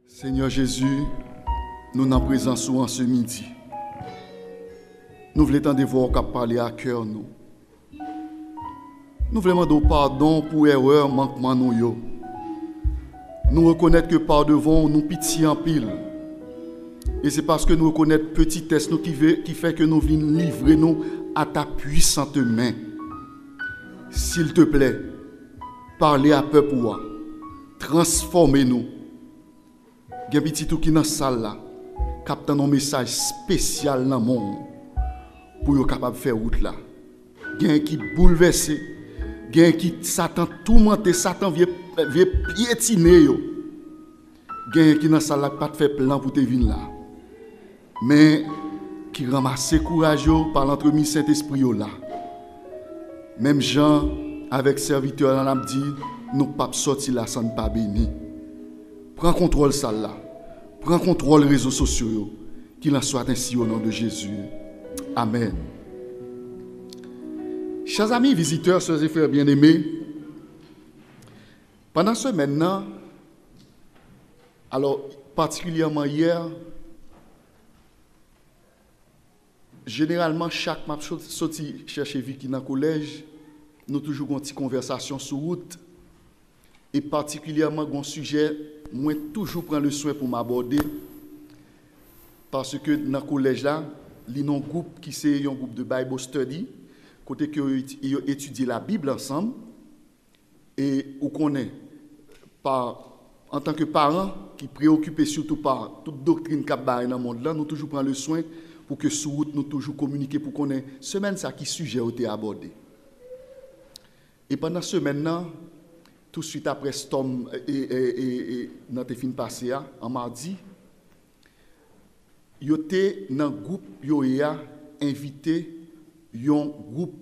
Seigneur Jésus, nous n'en présence en ce midi. Nous voulons t'en devoir qu'à parler à cœur nous. Nous voulons demander pardon pour erreur, manquement nous yo. Nous reconnaître que par devant nous pitié en pile. Et c'est parce que nous reconnaissons petitesse nous qui fait que nous venons livrer nous à ta puissante main. S'il te plaît, parlez à peuple pour transformez-nous. Il y a un petit tout qui dans la salle là, captant un message spécial dans le monde pour être capable de faire route là. Il y a un qui bouleversé, il y a un qui Satan tourmenté, Satan vient piétiner. Il y a un qui dans la salle là pas de faire plan pour te venir là. Mais qui ramasse courageux par l'entremise Saint-Esprit là. Même Jean avec serviteur là dit nous pas sortir là sans pas béni. Prends contrôle ça là. Prends contrôle les réseaux sociaux. Qu'il en soit ainsi au nom de Jésus. Amen. Chers amis, visiteurs, sœurs et frères bien-aimés, pendant ce maintenant, alors particulièrement hier, généralement chaque m'a sorti chercher Vicky dans le collège, nous toujours une petite conversation sur route, et particulièrement un sujet, moi toujours prendre le soin pour m'aborder, parce que dans le collège là, il y a un groupe qui c'est un groupe de Bible Study, côté que ils étudient la Bible ensemble, et on connaît en tant que parents qui préoccupés surtout par toute doctrine qui est dans le monde là, nous toujours prendre le soin pour que sur route nous toujours communiquer pour qu'on ait semaine ça qui sujet a été abordé. Et pendant ce semaine tout de suite après Storm et notre fin passé en mardi, yo était dans groupe yo a invité un groupe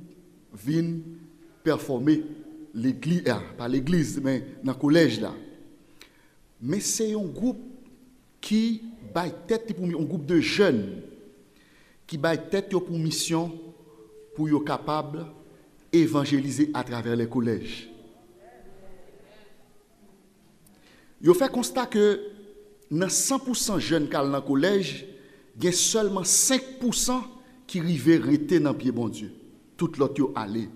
vinn performer l'église pas l'église mais dans le collège là. Mais c'est un groupe qui baille tête pour un groupe de jeunes qui baille tête pour mission pour être capable évangéliser à travers les collèges. Yo fait constat que dans 100% jeunes qui sont dans le collège, il y a seulement 5% qui arrivent à rester dans le pied bon Dieu. Tout l'autre yo allé.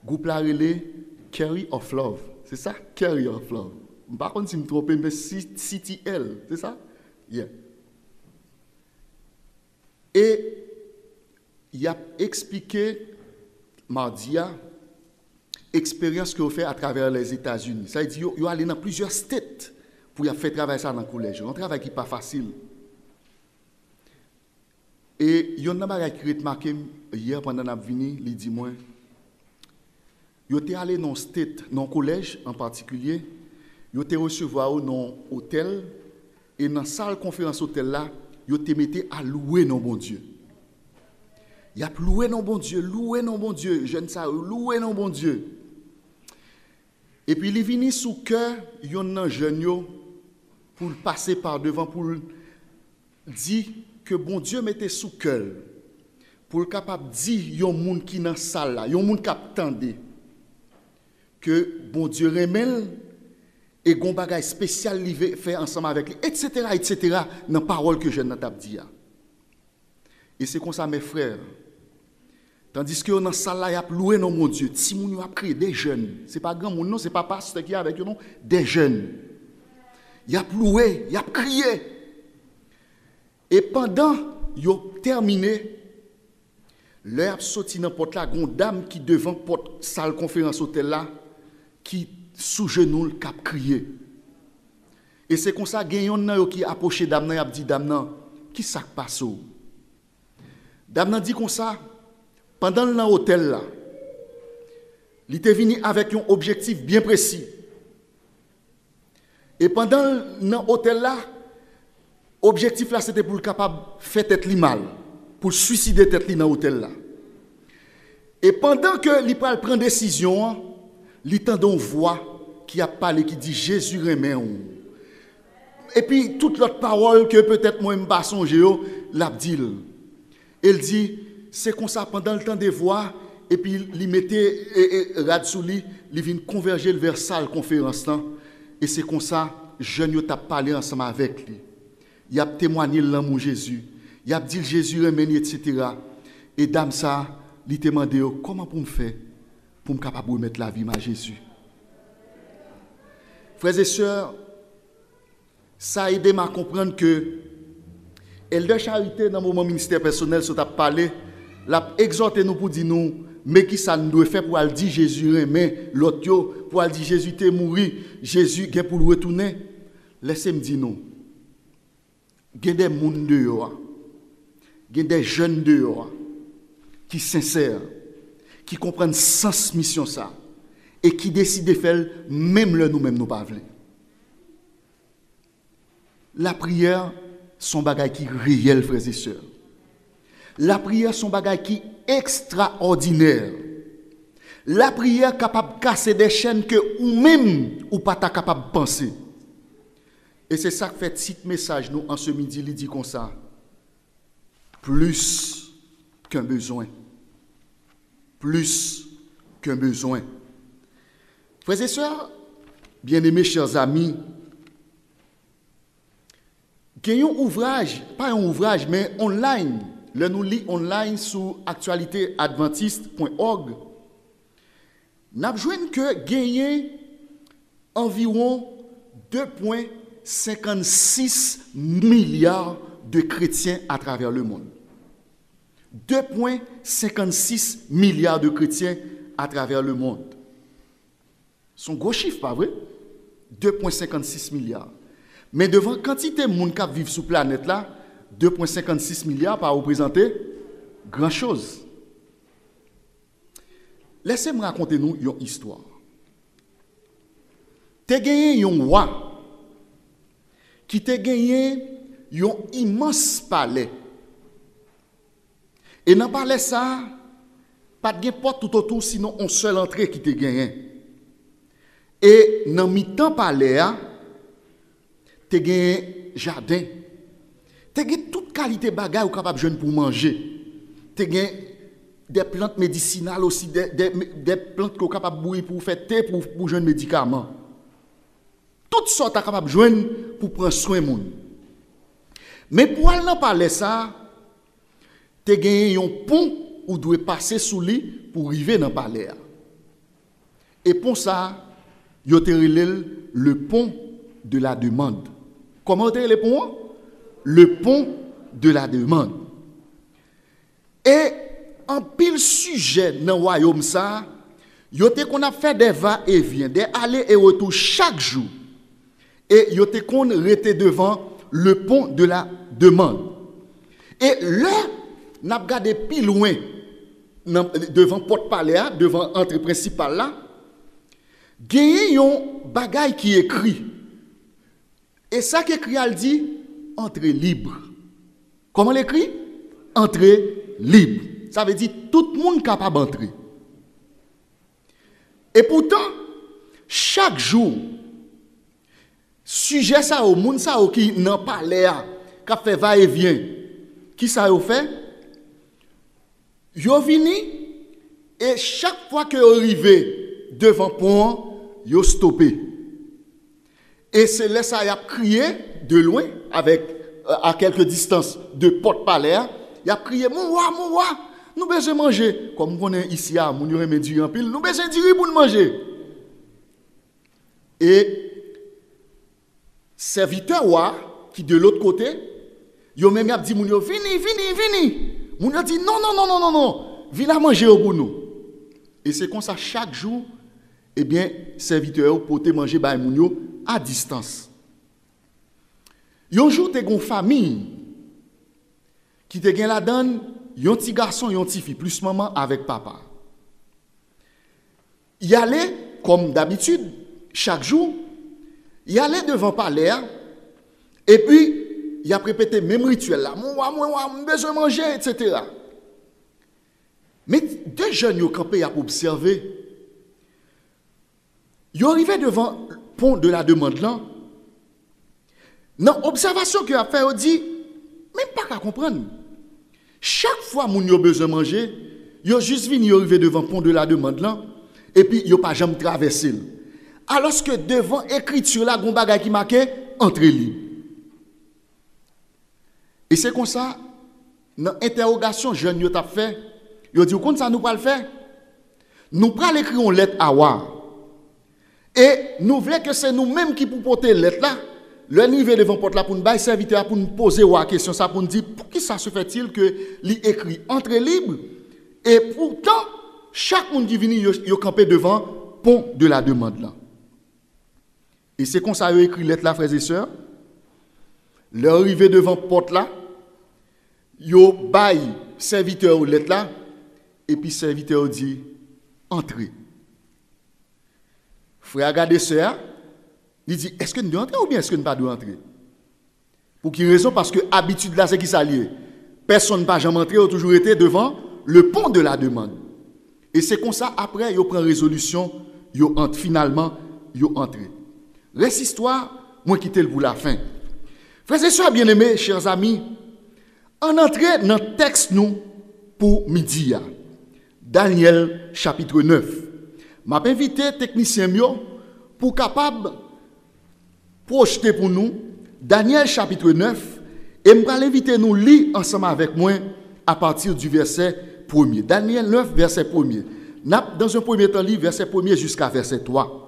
Groupe la relé Carry of Love. C'est ça? Carry of Love. Par contre, si je me trompe, mais CTL. C'est ça? Yeah. Et il a expliqué mardi expérience que vous fait à travers les États-Unis. Ça veut dire que vous allez dans plusieurs states pour faire travailler ça dans le collège. Un travail qui n'est pas facile. Et il y a un bagage qui est remarqué hier pendant que nous venu, il dit moi, vous êtes allé dans state, dans le collège en particulier, vous êtes recevoir dans hôtel et dans la salle conférence hôtel là, vous êtes mis à louer non bon Dieu. Il y a loué non bon Dieu, jeune ça, louer non bon Dieu. Et puis il est venu sous cœur, il y a un jeune pour passer par devant pour dire que bon Dieu mettait sous cœur pour capable dire yon monde qui dans salle là, yon monde qui attendait que bon Dieu remel et gon bagay spécial li fait ensemble avec lui etc. dans parole que jeune t'a dit. Et c'est comme ça mes frères. Tandis que dans salle là y a loué non mon Dieu, si moun a crié des jeunes, c'est pas grand monde non, c'est pas pasteur qui est avec eux non, des jeunes. Y a loué, y a crié. Et pendant yo terminé, l'heure sorti dans porte là, gon dame qui devant porte salle conférence hôtel là qui sous genou le cap crier. Et c'est comme ça gen yon nan yo qui approché dame nan y a dit dame nan, qui ça passe ou? Dame nan dit comme ça pendant dans hôtel là. Il était venu avec un objectif bien précis. Et pendant dans hôtel là, objectif là c'était pour le capable faire tête li mal, pour suicider tête li dans hôtel là. Et pendant que il prend décision, il entend une voix qui a parlé qui dit Jésus remet on. Et puis toute l'autre parole que peut-être moi me pas songer l'a dit. Elle dit c'est comme ça pendant le temps de voix et puis il mettait rad sous lui, il vient converger vers salle conférence là et c'est comme ça jeune yo t'a parlé ensemble avec lui. Il a témoigné l'amour Jésus. Il a dit Jésus aime etc. Et dame ça, il te demandé comment pour me faire pour me capable de mettre la vie à Jésus. Frères et sœurs, ça a aidé à comprendre que elle de charité dans le moment ministère personnel sur t'a parlé, l'a exhorté nous pour dire nous mais qui ça nous doit faire pour aller dire Jésus aimé l'autre pour aller dire Jésus t'est mort, Jésus est pour le retourner. Laissez-moi dire nous. Il y a des gens dehors, il y a des jeunes dehors qui sont sincères, qui comprennent sens mission ça et qui décident de faire même le nous-mêmes nous pas voulons. La prière son bagage qui réel frères et sœurs. La prière son bagage qui extraordinaire. La prière capable de casser des chaînes que ou même ou pas ta capable de penser. Et c'est ça que fait petit message nous en ce midi, il dit comme ça. Plus qu'un besoin. Plus qu'un besoin. Frères et sœurs, bien-aimés chers amis, il y a un ouvrage, pas un ouvrage, mais online. Là, nous lisons online sur actualitéadventiste.org. Nous avons vu que gagné environ 2,56 milliards de chrétiens à travers le monde. 2,56 milliards de chrétiens à travers le monde. C'est un gros chiffre, pas vrai? 2,56 milliards. Mais devant quantité de monde qui vivent sur la planète là, 2,56 milliards pas représenter grand chose. Laissez-moi raconter nous une histoire. Te gagné un roi qui te gagné un immense palais. Et dans le palais ça, pas de porte tout autour sinon une seule entrée qui te gagné. Et dans mi-temps palais te gagné jardin. Te gagné toute qualité bagaille ou capable jeune pour manger. Te gagné des plantes médicinales aussi, des plantes qui sont capables de bouillir pour faire thé, pour jeune médicaments. Toutes sortes capables de joindre pour prendre soin de monde. Mais pour aller dans palais ça, te gagné un pont où doit passer sous lui pour arriver dans palais. Et pour ça, yo te relève le pont de la demande. Comment te le pont? Le pont de la demande. Et en pile sujet dans le royaume ça, yo te qu'on a fait des va-et-vient, des allers et retours chaque jour. Et yo te qu'on rete devant le pont de la demande. Et là, n'a regardé plus loin devant porte-palais, devant entrée principale là, gagne un bagay qui écrit. Et ça qui écrit, elle dit entrée libre. Comment l'écrit? Entrée libre. Ça veut dire tout le monde capable d'entrer. Et pourtant, chaque jour, sujet ça au monde ça qui n'a pas l'air, qui fait va-et-vient, qui ça a fait? Yo vini et chaque fois que yo arrivé devant pont, yo stoppé. Et c'est là ça y a crié de loin avec à quelques distances de porte-palais, il a crié mon roi, nous besoin manger comme on est ici à mon yo du en pile, nous besoin de pour manger. Et serviteur roi qui de l'autre côté, yo même a dit mon yo vini. Moun a dit non, viens manger au bout nous. Et c'est comme ça chaque jour, eh bien, serviteur pour te manger ba moun yo à distance. Yon jour te gon famille qui te gen la donne, yon petit garçon, yon petit fille, plus maman avec papa. Y allait comme d'habitude chaque jour, y allait devant palais et puis il a répété même rituel là, moi, besoin de manger, etc. Mais deux jeunes ont campé à observer. Ils sont arrivés devant le pont de la demande là. Dans l'observation qu'il a fait, il dit, même pas qu'à comprendre. Chaque fois que ils ont besoin de manger, ils ont juste venu arriver devant le pont de la demande là. et puis yo pas jamais traversé. Alors que devant écriture là, gon bagay qui marqué entre li. Et c'est comme ça, dans l'interrogation jeune yo t'a fait, yo dit comme ça nous pas le faire. Nous pral écrire une lettre à Wa. Et nous voulons que c'est nous-mêmes qui pour porter lettre là. Le niveau devant porte là pour nous bailler serviteur pour nous poser la question ça pour nous dire pour qui ça se fait-il que li écrit entre libre et pourtant chaque monde qui vient yo campé devant pont de la demande là. Et c'est comme ça yo écrit lettre là frères et sœurs. Leur arrivé devant porte là, yo baille serviteur ou lettre là et puis serviteur dit entrez. Frère regardez sœur, il dit est-ce que nous devons entrer ou bien est-ce que nous ne devons pas entrer? Pour quelle raison? Parce que habitude là c'est qui s'allie. Personne ne va jamais entrer, a toujours été devant le pont de la demande. Et c'est comme ça après yo prend résolution, yo entre finalement yo entré. Reste histoire, moi quitter le pour la fin. Frères et sœurs bien-aimés, chers amis, on entre dans le texte nous pour midi. Daniel chapitre 9. M'a invité technicien mio pour capable projeter pour nous Daniel chapitre 9 et m'a invité nous lire ensemble avec moi à partir du verset 1er. Daniel 9 verset 1er. Dans un premier temps lire verset 1er jusqu'à verset 3.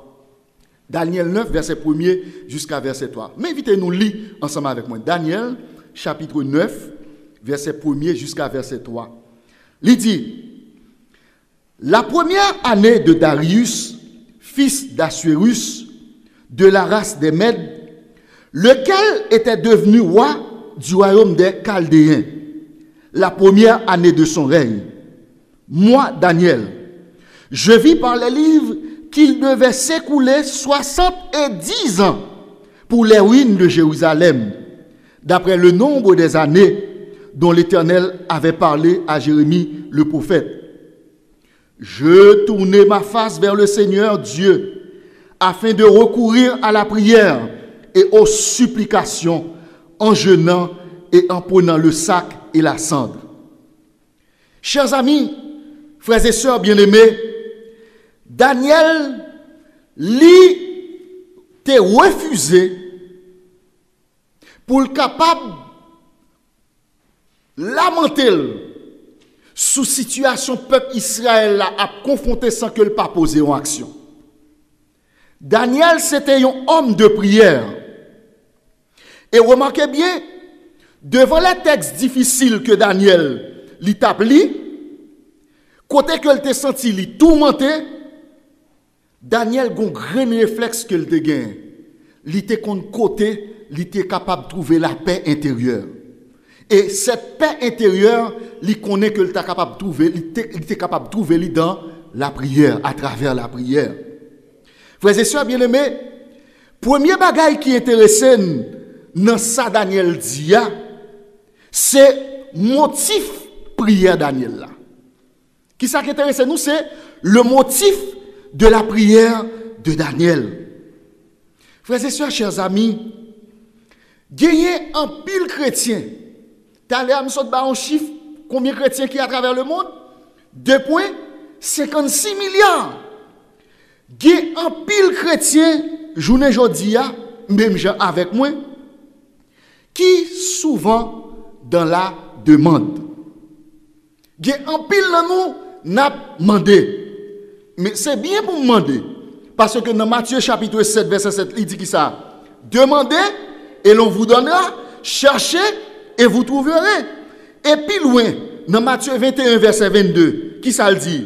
Daniel 9 verset 1er jusqu'à verset 3. Mais invitez-nous lire ensemble avec moi Daniel chapitre 9 verset 1er jusqu'à verset 3. Il dit la première année de Darius, fils d'Assuérus, de la race des Mèdes, lequel était devenu roi du royaume des Chaldéens, la première année de son règne. Moi, Daniel, je vis par les livres qu'il devait s'écouler 70 ans pour les ruines de Jérusalem, d'après le nombre des années dont l'Éternel avait parlé à Jérémie le prophète. Je tournai ma face vers le Seigneur Dieu afin de recourir à la prière et aux supplications en jeûnant et en prenant le sac et la cendre. Chers amis, frères et sœurs bien-aimés, Daniel t'est refusé pour le capable lamenter sous situation peuple Israël a confronté sans que le pas posé en action. Daniel c'était un homme de prière. Et remarquez bien, devant les textes difficiles que Daniel l'établit, côté que il senti li tourmenté, Daniel gon grand réflexe que il te gagne. Il était côté, il était capable de trouver la paix intérieure. Et cette paix intérieure, il connaît que il est capable de trouver, il était capable de trouver dans la prière, à travers la prière. Frères et sœurs bien-aimés, premier bagage qui intéresse dans ça Daniel dit, c'est motif prière Daniel là. Qui ça qui intéresse nous, c'est le motif de la prière de Daniel. Frères et sœurs, chers amis, gagner un pile chrétien. T'as l'air me saute un chiffre, combien de chrétiens qui y a à travers le monde? 2,56 milliards. Gagner un pile chrétien, journée aujourd'hui, même gens avec moi, qui souvent dans la demande. Gagner un pile dans nous, n'a demandé. Mais c'est bien pour demander. Parce que dans Matthieu chapitre 7, verset 7, il dit qui ça? Demandez et l'on vous donnera. Cherchez et vous trouverez. Et puis loin, dans Matthieu 21, verset 22, qui ça le dit?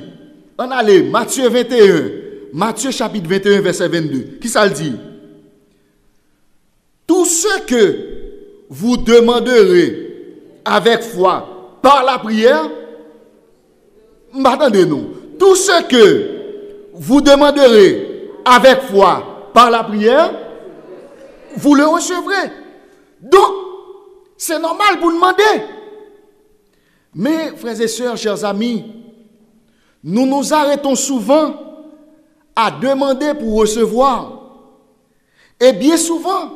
On allait, Matthieu 21, Matthieu chapitre 21, verset 22, qui ça le dit? Tout ce que vous demanderez avec foi par la prière, attendez-nous, tout ce que vous demanderez avec foi par la prière, vous le recevrez. Donc, c'est normal pour demander. Mais, frères et sœurs, chers amis, nous nous arrêtons souvent à demander pour recevoir. Et bien souvent,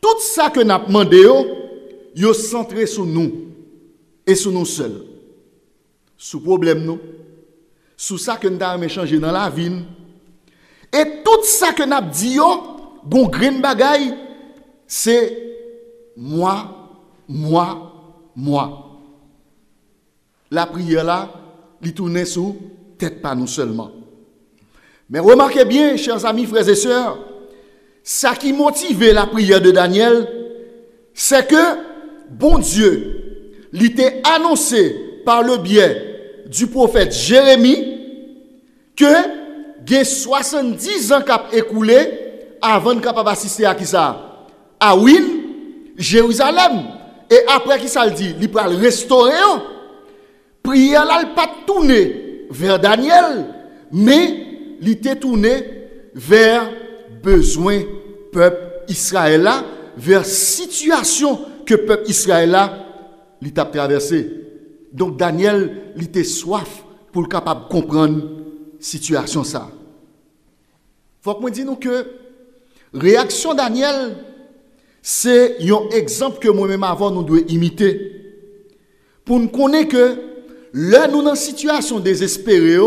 tout ça que nous avons demandé, est centré sur nous et sur nous seuls. Sous problème nous, Sous ça que nous avons changé dans la vie. Et tout ça que nous avons dit, bon grain bagaille, c'est moi. La prière là, il tourne sous tête pas nous seulement. Mais remarquez bien, chers amis, frères et sœurs, ça qui motivait la prière de Daniel, c'est que bon Dieu, il était annoncé par le biais du prophète Jérémie que il y a 70 ans qu'a écoulé avant de capable assister à qui ça? À Win, Jérusalem. Et après qui ça le dit, il peut restaurer. Prière là, il pas tourné vers Daniel, mais il était tourné vers besoin peuple Israël là, vers situation que peuple Israël là, il t'a traversé. Donc Daniel, il était soif pour le capable comprendre situation ça. Faut que moi dise nous que réaction Daniel, c'est un exemple que moi-même avant nous devons imiter. Pour nous connaître que là nous dans une situation désespérée,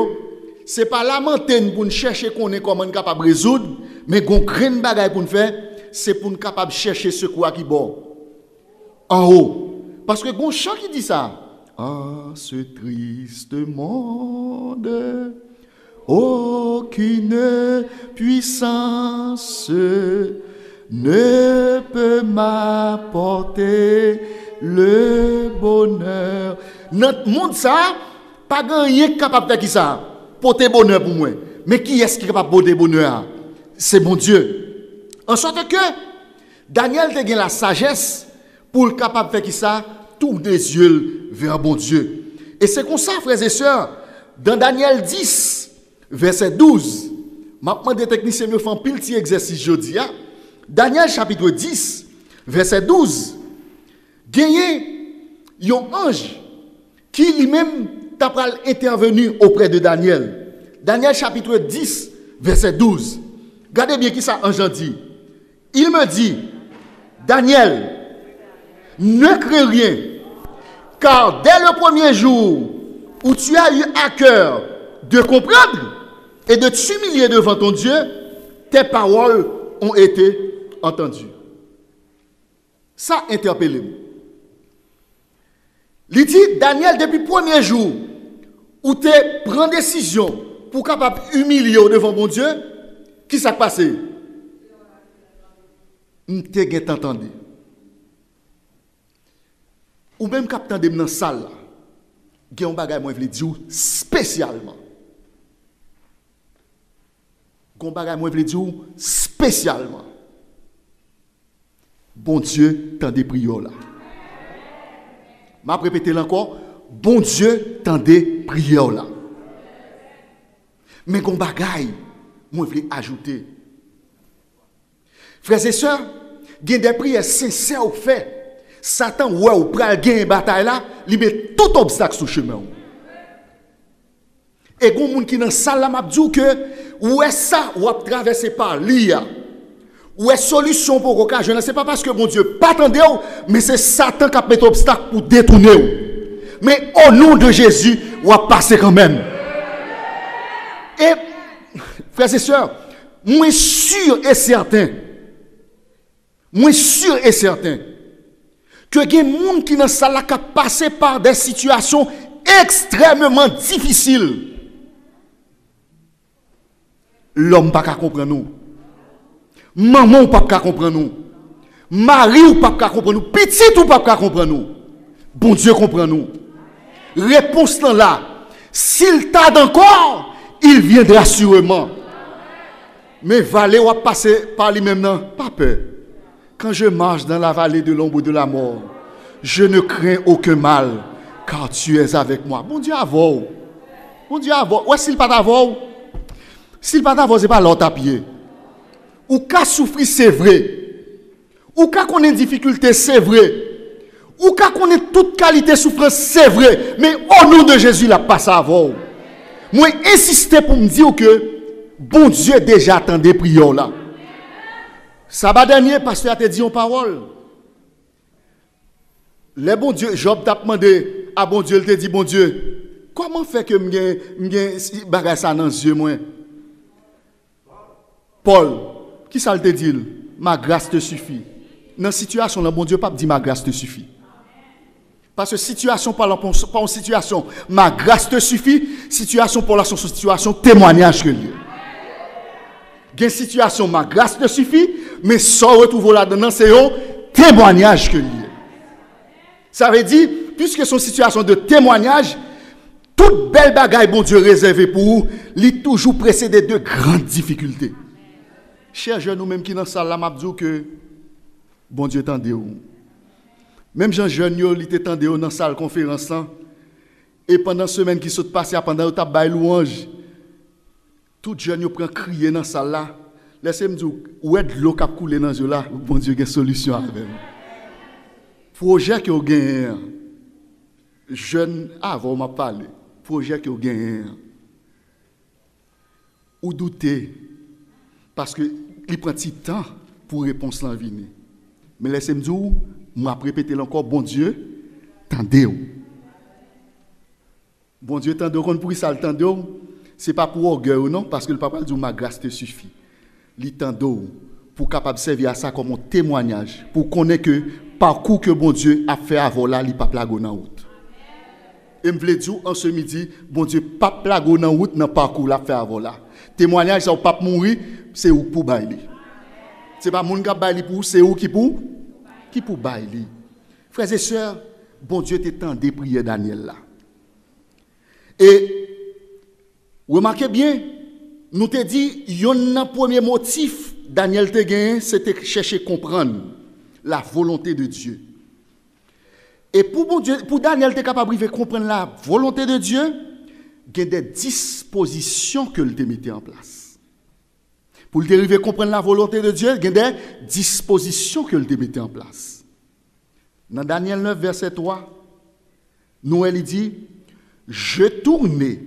c'est pas lamenter pour nous chercher comment nous capable résoudre, mais gon grain bagaille pour nous faire, c'est pour nous capable chercher secours qui bon en haut. Parce que gon chant qui dit ça. Ah, ce triste monde, aucune puissance ne peut m'apporter le bonheur. Notre monde ça, pas rien capable de faire qui ça, porter bonheur pour moi. Mais qui est-ce qui est capable de porter bonheur? C'est mon Dieu. En sorte que Daniel a la sagesse pour le capable de faire qui ça, tourner les yeux vers bon Dieu. Et c'est comme ça, frères et sœurs, dans Daniel 10, verset 12, maintenant des techniciens me font pile petit exercice jeudi. Daniel chapitre 10, verset 12, gagné un ange qui lui-même t'a intervenu auprès de Daniel. Daniel chapitre 10, verset 12. Regardez bien qui ça ange dit. Il me dit, Daniel, ne crains rien, car dès le premier jour où tu as eu à cœur de comprendre et de t'humilier devant ton Dieu, tes paroles ont été entendues. Ça interpelle-moi. Il dit, Daniel, depuis le premier jour où tu prends décision pour capable humilier devant mon Dieu, qui s'est passé? Tu as entendu. Ou même quand tu es dans la salle, il y a un bagage moi je dire spécialement. Un bagage moi je dire spécialement. Bon Dieu, t'en des prières là. Je vais répéter encore. Bon Dieu, t'en des prières là. Mais un bagage moi je veux ajouter. Frères et sœurs, il y a des prières sincères au fait. Satan, ouais, ou pral gagner une bataille là, il met tout obstacle sur le chemin. Et quand moun qui dans salle là m'a dit que ou est ça ou a traversé par l'IA. Ou est solution pour occasion, c'est pas parce que mon Dieu pas attendé mais c'est Satan qui a mis obstacle pour détourner. Mais au nom de Jésus, ou a passé quand même. Et frères et sœurs, moi sûr et certain que il y a des gens qui dans salle là qui passé par des situations extrêmement difficiles. L'homme pas comprendre nous. Maman pas comprendre nous. Mari ou pas comprendre nous. Petit ou pas comprendre nous. Bon Dieu comprend nous. Réponse là. S'il tarde encore, il viendra sûrement. Mais vallée ou passer par lui-même non, pas peur. Quand je marche dans la vallée de l'ombre de la mort, je ne crains aucun mal, car tu es avec moi. Bon Dieu avant. Bon Dieu avant. Ou s'il pas avant, s'il pas avant, c'est pas l'autre à pied. Ou qu'à souffrir, c'est vrai. Ou qu'à connaître difficulté, c'est vrai. Ou qu'à connaître toute qualité souffrance, c'est vrai. Mais au nom de Jésus, il a passé avant. Moi, insister pour me dire que bon Dieu déjà attend des prières là. Sabbat dernier, pasteur a te dit une parole. Le bon Dieu, Job t'a demandé à bon Dieu, il te dit, bon Dieu, Comment fait que m'gen bagay ça dans les yeux moi? Paul, qui ça te dit? Ma grâce te suffit. Dans la situation, là, bon Dieu, pas dit ma grâce te suffit. Parce que situation par une situation, ma grâce te suffit. Situation pour la situation, témoignage que lieu. Une situation, ma grâce te suffit, mais sans retrouver là-dedans, c'est un témoignage que lieu. Ça veut dire, puisque son situation de témoignage, toute belle bagaille, bon Dieu, réservée pour vous, il toujours précédé de grandes difficultés. Chers jeunes, nous-mêmes qui dans la salle, là, m'a dit que bon Dieu tendez vous. Même Jean jeune, il était tendé dans la salle conférence là. Et pendant la semaine qui saute passé, pendant que tu as louange, tout jeune prend crier dans la salle là. Laissez-moi dire, où est l'eau qui a coulé dans ce là? Bon Dieu, il y a une solution avec vous. Projet que vous gagnez, jeune, avant m'a parlé, projet que vous gagnez, ou doutez, parce qu'il prend du temps pour réponse à venir. Mais laissez-moi dire, m'a répété encore, bon Dieu, tendez-vous. Bon Dieu, tendez-vous, quand pour ça, tendez-vous, ce n'est pas pour orgueil, non, parce que le papa dit, ma grâce te suffit. Il tendez-vous pour capable servir à ça comme un témoignage, pour connaître que parcours que bon Dieu a fait avant là, il pas plago dans route. Et me voulais dire en ce midi, bon Dieu pas plago dans route dans parcours l'a fait avant là. Témoignage ça ou pas mourir, c'est ou pour bailler. C'est pas moun qui bailler pour, c'est ou qui pour bailler. Frères et sœurs, bon Dieu t'étendait prier Daniel là. Et remarquez bien, nous te dit, yon premier motif Daniel te gagné, c'était chercher comprendre la volonté de Dieu. Et pour Daniel te capable de comprendre la volonté de Dieu, il y a des dispositions que il te mettait en place. Pour le arriver à comprendre la volonté de Dieu, il y a des dispositions que il te mettait en place. Dans Daniel 9, verset 3, Noël dit, je tournai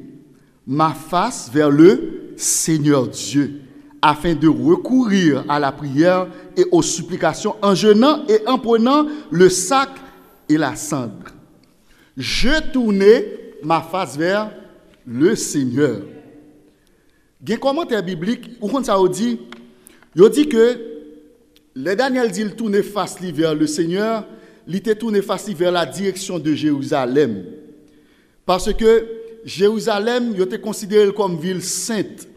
ma face vers le Seigneur Dieu, afin de recourir à la prière et aux supplications en jeûnant et en prenant le sac et la cendre. Je tournai ma face vers le Seigneur. Il y a un commentaire biblique où ça dit, il dit que le Daniel dit il tourne face vers le Seigneur, il était tourné face vers la direction de Jérusalem. Parce que Jérusalem, il était considéré comme ville sainte.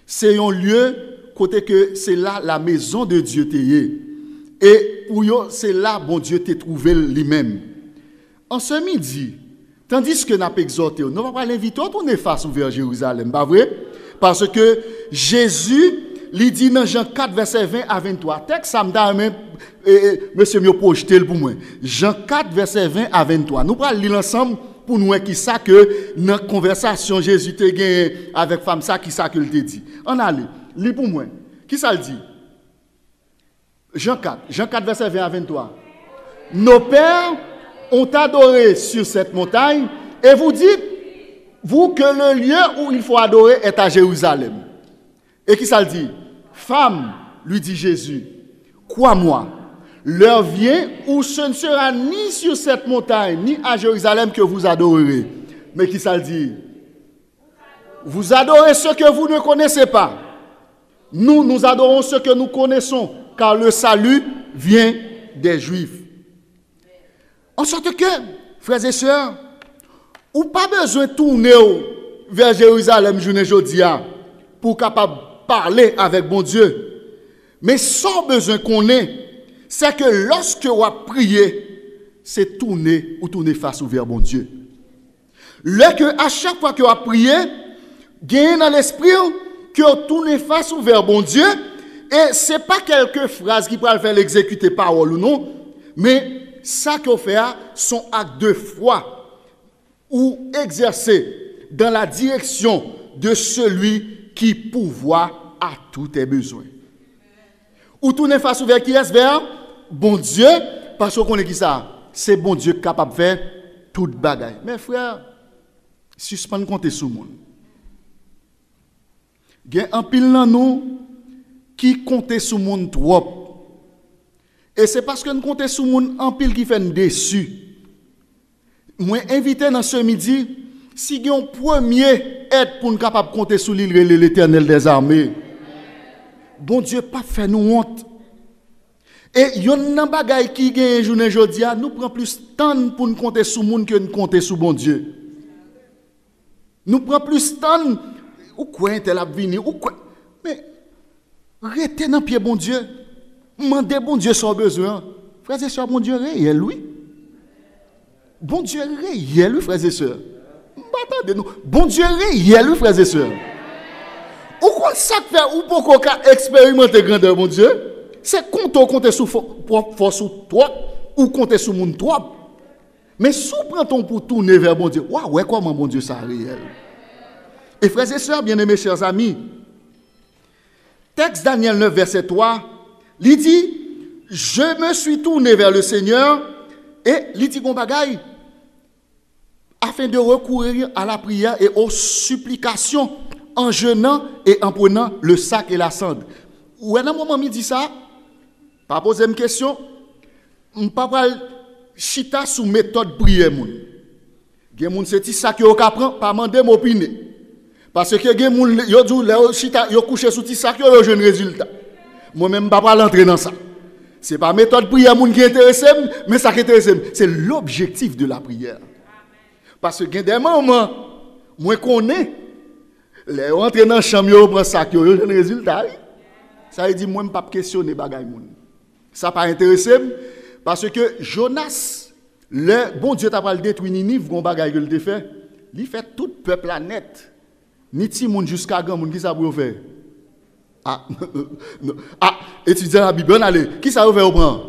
C'est un lieu côté que c'est là la maison de Dieu t'est. Et pour eux, c'est là bon Dieu t'a trouvé lui-même. En ce midi, tandis que nous avons exhorté, nous ne va pas l'inviter à tourner face vers Jérusalem, pas vrai? Parce que Jésus, il dit dans Jean 4, verset 20 à 23. Texte, ça me donne monsieur me projeté pour moi. Jean 4, verset 20 à 23. Nous allons lire ensemble pour nous voir qui ça que dans la conversation Jésus t'a gagné avec femme ça qui ça que il t'a dit. On a lis pour moi. Qui ça le dit? Jean 4, verset 20 à 23. Nos pères ont adoré sur cette montagne et vous dites, vous, que le lieu où il faut adorer est à Jérusalem. Et qui ça le dit? Femme, lui dit Jésus, crois-moi, l'heure vient où ce ne sera ni sur cette montagne, ni à Jérusalem que vous adorerez. Mais qui ça le dit? Vous adorez ce que vous ne connaissez pas. Nous adorons ce que nous connaissons, car le salut vient des Juifs. En sorte que, frères et sœurs, ou pas besoin de tourner vers Jérusalem journée aujourd'hui pour capable parler avec bon Dieu. Mais sans besoin qu'on ait, c'est que lorsque vous priez, c'est tourner ou tourner face vers bon Dieu. Que à chaque fois que vous priez, gagnez dans l'esprit que vous tournez face vers bon Dieu. Et ce n'est pas quelques phrases qui peuvent faire l'exécuter parole ou non, mais ça que vous faites sont actes de foi ou exercés dans la direction de celui qui pourvoit à tous tes besoins. Ou tourner face vers qui est vers bon Dieu, parce qu'on est qui ça? C'est bon Dieu capable de faire toute bagaille. Mes frères, suspendez compter sur le monde. Il y a un pile dans nous qui compte sur le monde trop. Et c'est parce que nous comptons sur le monde en pile qui fait nous déçus. Moi, invité dans ce midi, si un premier aide pour nous capable de compter sur l'île l'Éternel des armées. Bon Dieu, pas fait nous honte. Et yon nan bagay qui gagne journée jodi a, nous prend plus temps pour nous compter sur monde que nous compter sur bon Dieu. Nous prend plus temps ou quoi tel a venir ou quoi. Mais restez dans pied bon Dieu. Mandez bon Dieu son besoin. Frères et sœurs, bon Dieu réel oui. Bon Dieu réel oui frères et sœurs. Attendez nous. Bon Dieu réel oui frères et sœurs. Ou quoi ça fait ou pourquoi expérimenter grandeur bon Dieu? C'est compter sur force ou toi ou compter sur mon toi. Mais sous prend ton pour tourner vers bon Dieu. Waouh, ouais comment bon Dieu ça réel. Et frères et sœurs, bien-aimés chers amis, texte Daniel 9 verset 3, il dit je me suis tourné vers le Seigneur et il dit bon bagaille afin de recourir à la prière et aux supplications en jeûnant et en prenant le sac et la cendre. Ou à un moment il dit ça, pas poser une question, pas chita sous méthode prière moun. Gen moun c'est ça que yo ka prend pas demander m'opiner. Parce que gen moun yo dou le chita yo couché sous ça que yo jeune résultat. Moi même pas l'entrer dans ça. C'est pas méthode prière moun qui intéresse, mais ça qui intéresse, c'est l'objectif de la prière. Parce que gen des moments moi connais les rentrer dans chambre yo prend ça que yo jeune résultat. Ça veut dire moi pas questionner bagay moun. Ça pas intéressé parce que Jonas le bon Dieu t'a pas le détruire Ninive gon bagay que il fait, il fait tout peuple la net. Ni ti moun jusqu'à grand moun qui ça pour faire. Ah étudier la Bible allez, qui ça faire au prend?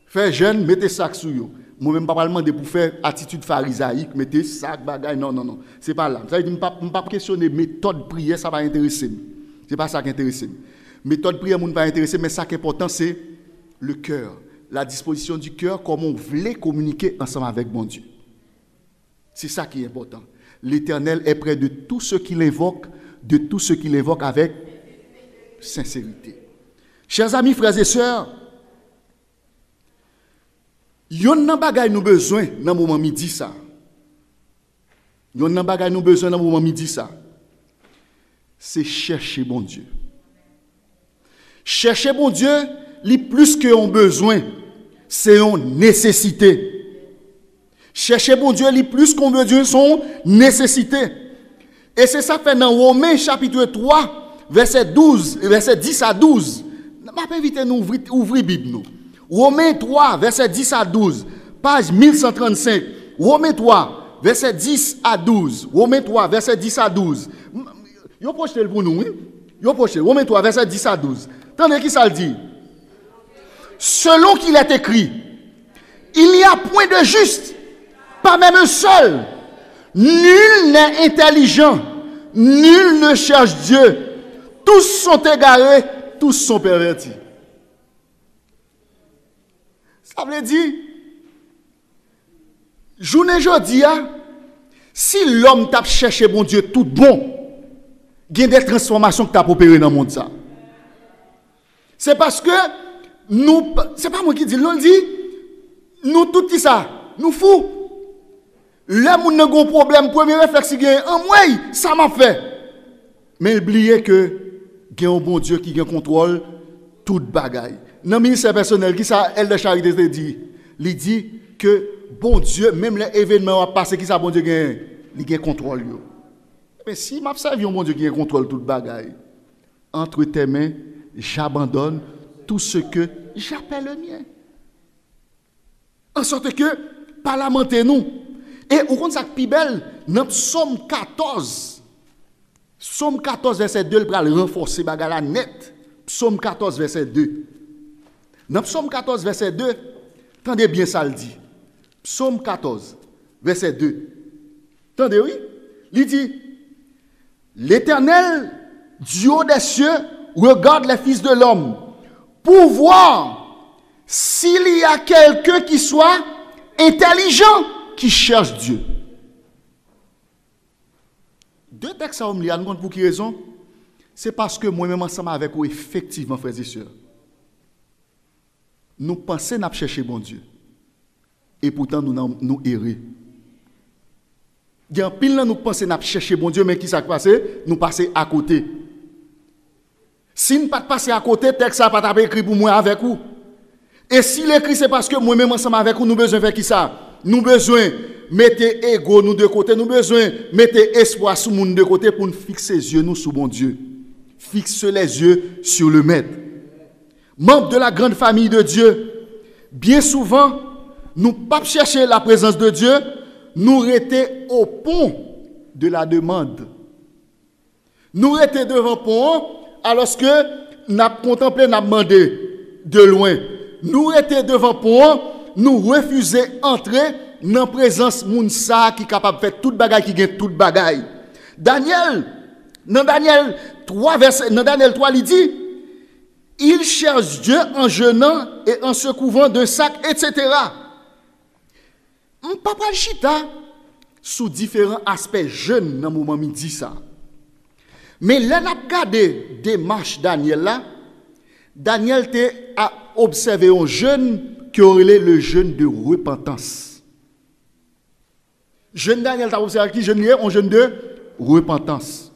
Faire jeune, mettez sac sous yo. Moi même pas demander pour faire attitude pharisaïque, mettez sac bagay non, c'est pas là. Ça veut dire pas questionner méthode prière, ça va intéresser. C'est pas ça qui intéresse. Méthode prière moun pas intéressé, mais ça qui est important c'est le cœur, la disposition du cœur, comment on voulait communiquer ensemble avec bon Dieu. C'est ça qui est important. L'Éternel est près de tout ce qu'il évoque, avec sincérité. Chers amis, frères et sœurs, yon nan bagay nous besoin dans moment midi ça. Yon nan bagay nous besoin dans moment midi ça. C'est chercher bon Dieu. Chercher bon Dieu, li plus que un besoin, c'est une nécessité. Chercher bon Dieu, li plus qu'on besoin, son nécessité. Et c'est ça fait dans Romains chapitre 3, verset 10 à 12. Je vais inviter nous ouvrir Bible nous. Romains 3, verset 10 à 12, page 1135. Romains 3, verset 10 à 12. Romains 3, verset 10 à 12. Yo projeté pour nous, oui? Yo projeté. Romains 3, verset 10 à 12. Attendez qui ça le dit. Selon qu'il est écrit, il n'y a point de juste, pas même un seul. Nul n'est intelligent, nul ne cherche Dieu. Tous sont égarés, tous sont pervertis. Ça veut dire, journée jodi a, si l'homme t'a cherché bon Dieu tout bon, il y a des transformations que t'a opérées dans le monde ça. C'est parce que nous, c'est pas moi qui dis, l'on dit, nous tout ça, nous fous. Là, nous avons un problème, premier réflexe, c'est en moi, ça m'a fait. Mais oubliez que il y a un bon Dieu qui a contrôle toute bagaille. Dans le ministère personnel, qui ça, elle de charité dit, il dit que bon Dieu, même les événements ont passé, qui ça, bon Dieu, il a contrôle. Mais si m'a servi un bon Dieu qui a contrôle toute bagaille, entre tes mains, j'abandonne tout ce que j'appelle le mien. En sorte que, parlamentez-nous. Et on compte ça plus belle, dans Psaume 14. Psaume 14, verset 2, il va renforcer bagala net. Psaume 14, verset 2. Dans Psaume 14, verset 2, attendez bien ça le dit. Psaume 14, verset 2. Attendez, oui? Il dit, l'Éternel, du haut des cieux, regarde les fils de l'homme pour voir s'il y a quelqu'un qui soit intelligent, qui cherche Dieu. Deux textes à Omlia, nous pour qui raison? C'est parce que moi-même ensemble avec vous, effectivement, frères et sœurs, nous pensons à chercher bon Dieu. Et pourtant, nous errons. Il y a un pile nous pensons n'a chercher bon Dieu mais qui s'est passé nous passer à côté. Si nous pas passer à côté texte ça pas écrit pour moi avec vous. Et si l'écrit c'est parce que moi même ensemble avec vous nous besoin faire qui ça? Nous besoin mettre ego nous de côté, nous besoin mettre espoir sur monde de côté pour nous fixer les yeux nous sur bon Dieu. Fixe les yeux sur le maître. Membres de la grande famille de Dieu, bien souvent nous pas chercher la présence de Dieu, nous rester au pont de la demande. Nous rester devant le pont alors que nous contemplé, nous demandé de loin. Nous rester devant le pont, nous refuser entrer dans la présence de Mounsa qui est capable de faire toute bagaille, qui gagne toute bagaille. Daniel, dans Daniel 3, il dit, il cherche Dieu en jeûnant et en se couvrant d'un sac, etc. Papa chita sous différents aspects jeunes dans le moment où il dit ça. Mais là, on a regardé démarche Daniel là. Daniel a observé un jeune qui aurait le jeûne de repentance. Jeune Daniel t'a observé qui jeûne un jeûne de repentance.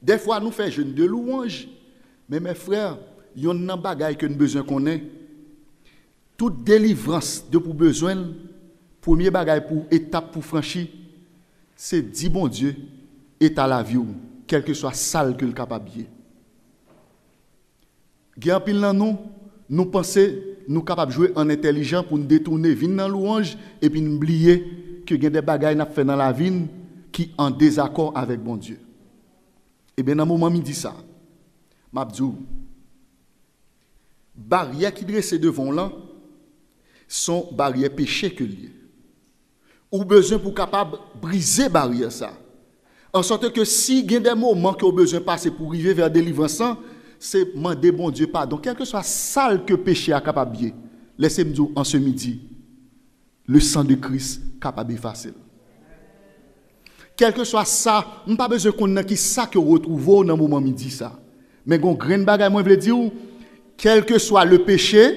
Des fois nous faisons jeûne de louange, mais mes frères, il y a un bagage que nous besoin qu'on ait. Toute délivrance de pour besoin, premier bagage pour étape pour franchir, c'est dire bon Dieu, est à la vie ou quel que soit sale que le capable. Gen pile nan nous penser nous capable jouer en intelligent pour nous détourner vinn dans louange et puis nous oublier que gen des bagages n'a fait dans la vie qui en désaccord avec bon Dieu. Et bien dans moment mi dit ça. M'abdou barrière qui dressent devant là sont barrières péché que lié. Ou besoin pour capable briser barrière ça. En sorte que si il y a des moments que vous besoin passer pour arriver vers délivrance, c'est demander bon Dieu pardon. Quel que soit sale que péché a capable de laissez-moi dire en ce midi, le sang de Christ capable d'effacer. Quel que soit ça, on pas besoin qu'on qui ça que retrouve dans moment midi ça. Mais gon grain bagay moi veut dire quel que soit le péché,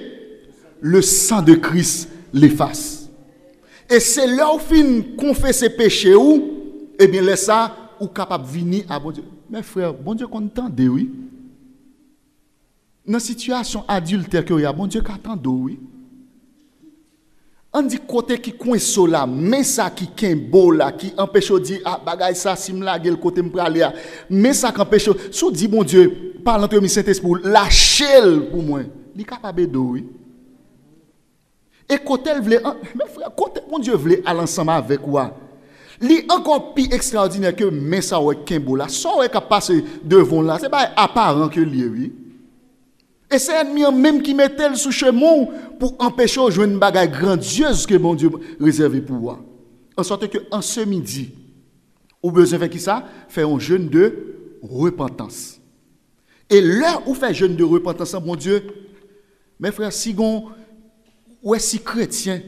le sang de Christ l'efface. Et c'est là où fin confesser péché ou eh bien laisse ça ou capable venir à bon Dieu. Mes frères, bon Dieu qu'entende oui. Dans situation adultère que y a bon Dieu qu'attend oui. On dit côté qui coince là, mais ça qui kembo là, qui empêche de dire ah bagay ça si me la gueule côté me praler, mais ça qui empêche sous dit bon Dieu par l'entremise Saint-Esprit lâcher pour moi, il capable de oui. Et côté elle voulait mes frères côté bon Dieu voulait aller ensemble avec quoi. Li encore plus extraordinaire que mais ça ouais kembo là, ça ouais qui passe devant là, c'est pas apparent que lui oui. Et c'est ennemi même qui mettait sous chemin pour empêcher de jouer une bagaille grandiose que bon Dieu réservé pour moi. En sorte que en ce midi, ou besoin faire qui ça? Faire un jeûne de repentance. Et là où fait jeûne de repentance, mon Dieu, mes frères, si chrétien,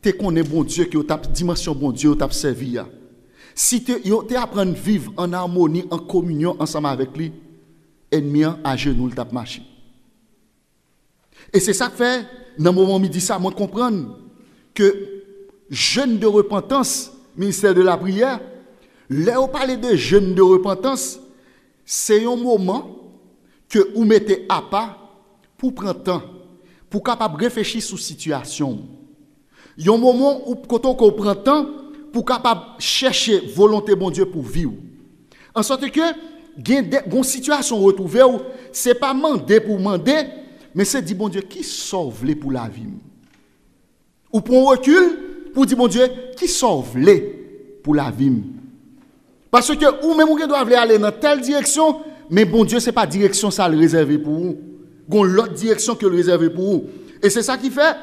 tu connais bon Dieu qui est dimension bon Dieu t'a servi. Si tu apprends à vivre en harmonie, en communion ensemble avec lui, ennemi à genoux t'a marché. Et c'est ça que fait, dans le moment où il dit ça, moi comprendre que jeûne de repentance, ministère de la prière, là où parler de jeûne de repentance, c'est un moment que vous mettez à part pour prendre temps, pour capable réfléchir sur la situation. Il y a un moment où quand on prend temps pour capable chercher volonté bon Dieu pour vivre. En sorte que il y a une situation retrouvée où ce n'est pas demander pour demander, mais c'est dire, bon Dieu, qui sauve les pour la vie? Ou pour un recul, pour dire, bon Dieu, qui sauve les pour la vie? Parce que ou même vous doivent aller dans telle direction, mais bon Dieu, ce n'est pas direction ça le réservé pour vous. Il y a l'autre direction que le réservé pour vous. Et c'est ça qui fait,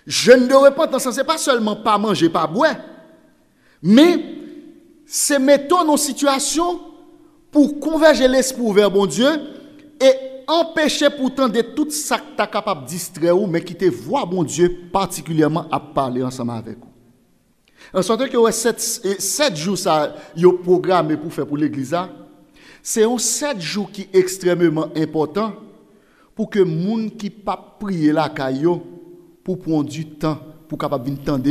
jeûne de repentance, ce n'est pas seulement pas manger, pas boire, mais c'est mettre en situation pour converger l'esprit vers bon Dieu et empêcher pourtant de tout ça que tu es capable de distraire, mais qui te voit, bon Dieu, particulièrement à parler ensemble avec vous. En sorte que 7 jours, ça, il y a programmé pour faire pour l'église, c'est un 7 jours qui est extrêmement important pour que les gens qui ne pas prier la caillou pour prendre du temps, pour capable d'entendre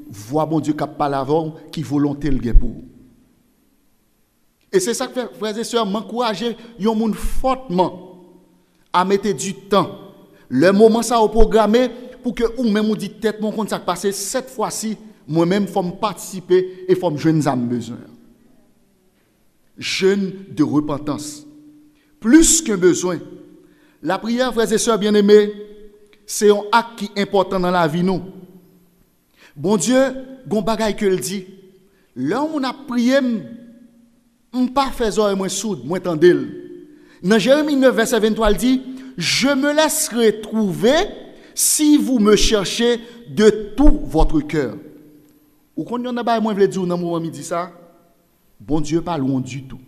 voix bon Dieu qui parle avant, qui volonté le pour. Et c'est ça que fait, frères et sœurs, m'encourager yon moun fortement à mettre du temps. Le moment ça au programmé pour que ou même ou dit tête mon compte ça passer cette fois-ci, moi-même faut me participer et faut me joindre à besoin. Jeûne de repentance. Plus qu'un besoin. La prière, frères et sœurs bien-aimés, c'est un acte qui est important dans la vie nous. Bon Dieu, gon bagay que le dit. Là où on a prié, on pas fait oreille moins sourde, moins tendel. Dans Jérémie 9 verset 23 il dit, je me laisserai trouver si vous me cherchez de tout votre cœur. Ou quand on a pas moins veut dire dans moment il dit ça, bon Dieu pas loin du tout.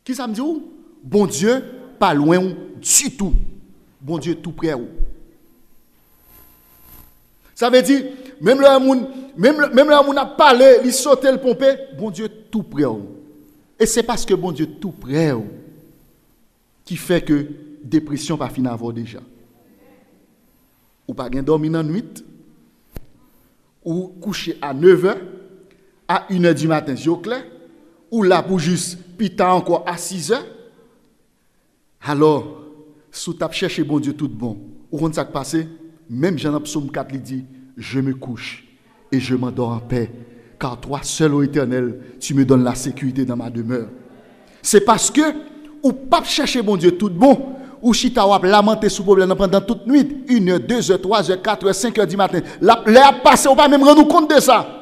Qui ça me dit ou? Bon Dieu pas loin du tout. Bon Dieu tout près ou. Ça veut dire même le monde a parlé, il sauté le pompé, bon Dieu tout près ou. Et c'est parce que bon Dieu tout près ou qui fait que dépression pas fin avoir déjà. Ou pas gain dormir dans nuit ou coucher à 9h à 1h du matin, yeux clair, ou là pour juste pita encore à 6h. Alors, sous tap chercher bon Dieu tout bon, ou quand ça passe, même Jean Psaume 4 il dit, je me couche et je m'endors en paix, car toi seul, ô Éternel, tu me donnes la sécurité dans ma demeure. C'est parce que ou pas chercher bon Dieu tout bon, ou chita ou lamenter sous problème pendant toute nuit, 1h, 2h, 3h, 4h, 5h du matin. Là passé, on va même rendre compte de ça.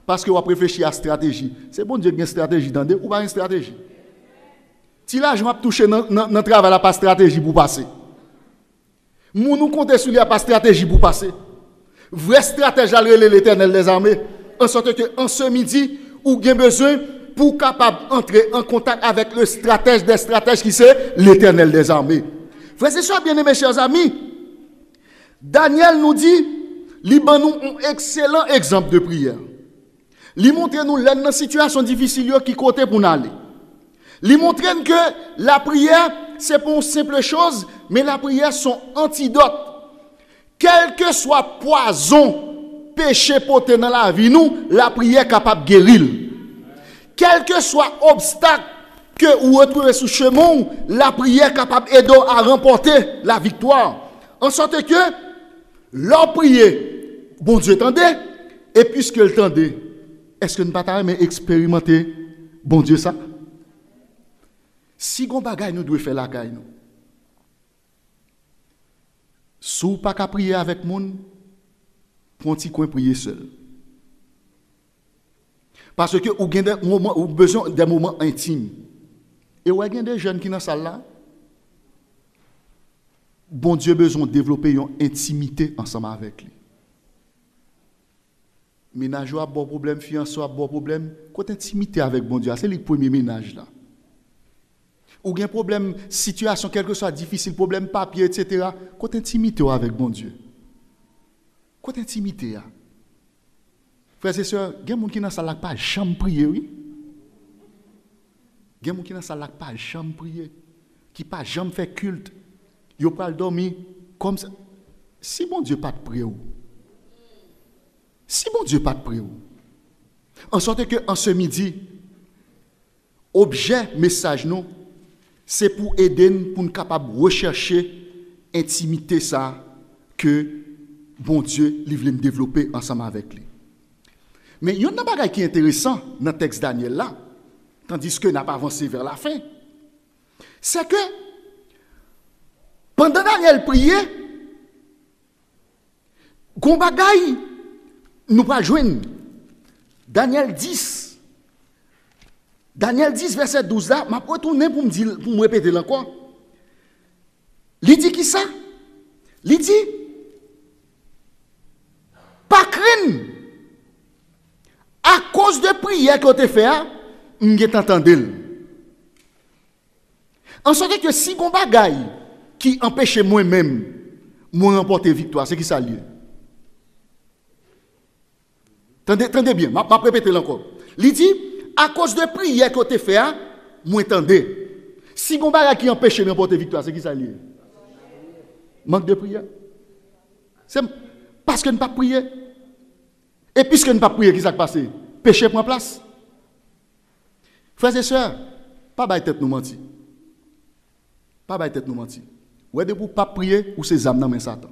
Parce que on réfléchir à stratégie. C'est bon Dieu qui a une stratégie dans ou pas une stratégie. Si là je m'a touché dans le travail, là pas stratégie pour passer. Nous comptons sur lui pas stratégie pour passer. Vrai stratège à l'Éternel des armées, en sorte que en ce midi, ou bien besoin pour capable entrer en contact avec le stratège des stratèges qui c'est l'Éternel des armées. Frères et sœurs bien-aimés, chers amis, Daniel nous dit, il donne nous un excellent exemple de prière. Il montre nous dans situation difficile qui côté pour nous aller. Il montre que la prière c'est pas une simple chose, mais la prière son antidote. Quel que soit poison, péché porté dans la vie nous, la prière est capable de guérir. Quel que soit obstacle que vous retrouvez sous chemin, la prière est capable d'aider à remporter la victoire. En sorte que, leur prier, bon Dieu tendait, et puisque le tendait, est-ce que nous ne pouvons pas expérimenter, bon Dieu, ça? Si on bagaille, nous devons faire la caille, nous. Si vous pas qu'à prier avec moun, pour un petit coin prier seul. Parce que vous avez besoin des moments intimes. Et vous avez des jeunes qui sont dans la salle là. Bon Dieu a besoin de développer une intimité ensemble avec lui. Ménage a bon problème, fiancé a bon problème. Côté intimité avec bon Dieu, c'est le premier ménage là. Ou bien problème, situation, quelque soit difficile, problème papier, etc. Côté intimité avec bon Dieu. Côté intimité. Frères et sœurs, il y a des gens qui n'ont pas jamais prié, oui. Il y a des gens qui n'ont pas jamais prié, qui n'ont pas jamais fait culte. Ils n'ont pas dormi comme ça. Si bon Dieu pas de prier, si bon Dieu pas de prier, en sorte que en ce midi, objet, message, nous, c'est pour aider pour nous capables de rechercher intimité ça que bon Dieu veut développer ensemble avec lui. Mais il y a un bagage qui est intéressant dans le texte Daniel là, tandis que n'a pas avancé vers la fin. C'est que pendant Daniel priait, gon bagay nous pas joindre. Daniel 10 verset 12 là, m'a retourner pour me répéter encore. Il dit qui ça? Il dit pas craindre. À cause de prière que tu fais, m'gé t'entendre. En sorte que si gon bagay qui empêche moi-même moi remporter victoire, c'est qui ça lié? Tendez bien, m'a répéter encore. Il dit à cause de prière que tu fais, moi entendez. Si gon bagay qui empêche de remporter victoire, c'est qui ça lié? Manque de prière. C'est parce que ne pas prier. Et puisque nous ne pas prier, qu'est-ce qui s'est passé? Péché prend place. Frères et sœurs, pas bailler tête nous mentir. Pas bailler tête nous mentir. Ouais, de pour pas prier ou ces âmes dans main Satan.